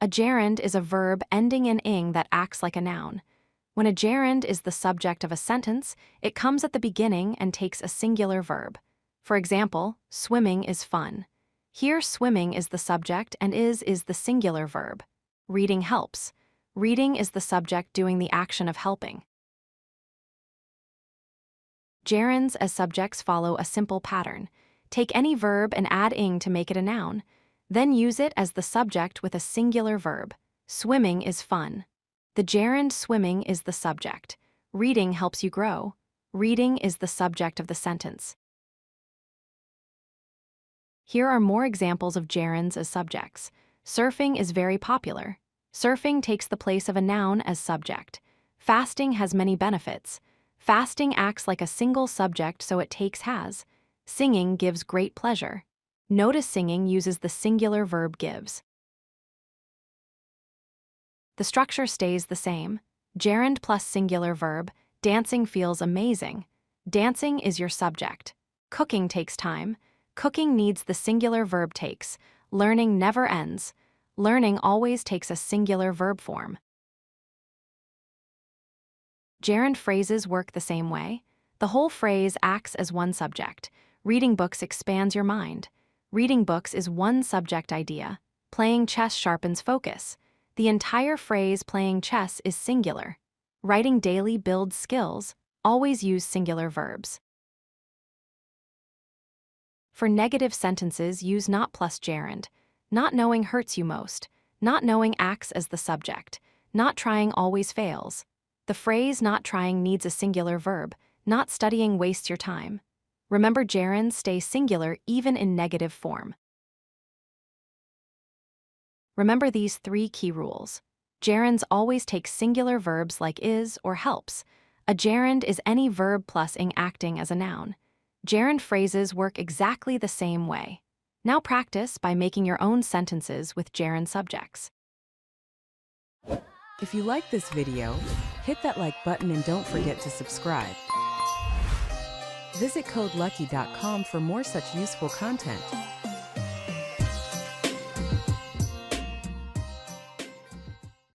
A gerund is a verb ending in ing that acts like a noun. When a gerund is the subject of a sentence, it comes at the beginning and takes a singular verb. For example, swimming is fun. Here, swimming is the subject and is the singular verb. Reading helps. Reading is the subject doing the action of helping. Gerunds as subjects follow a simple pattern. Take any verb and add ing to make it a noun. Then use it as the subject with a singular verb. Swimming is fun. The gerund swimming is the subject. Reading helps you grow. Reading is the subject of the sentence. Here are more examples of gerunds as subjects. Surfing is very popular. Surfing takes the place of a noun as subject. Fasting has many benefits. Fasting acts like a single subject, so it takes has. Singing gives great pleasure. Notice singing uses the singular verb gives. The structure stays the same. Gerund plus singular verb. Dancing feels amazing. Dancing is your subject. Cooking takes time. Cooking needs the singular verb takes. Learning never ends. Learning always takes a singular verb form. Gerund phrases work the same way. The whole phrase acts as one subject. Reading books expands your mind. Reading books is one subject idea. Playing chess sharpens focus. The entire phrase playing chess is singular. Writing daily builds skills. Always use singular verbs. For negative sentences, use not plus gerund. Not knowing hurts you most. Not knowing acts as the subject. Not trying always fails. The phrase not trying needs a singular verb. Not studying wastes your time. Remember, gerunds stay singular even in negative form. Remember these 3 key rules. Gerunds always take singular verbs like is or helps. A gerund is any verb plus ing acting as a noun. Gerund phrases work exactly the same way. Now practice by making your own sentences with gerund subjects. If you like this video, hit that like button and don't forget to subscribe. Visit codelucky.com for more such useful content.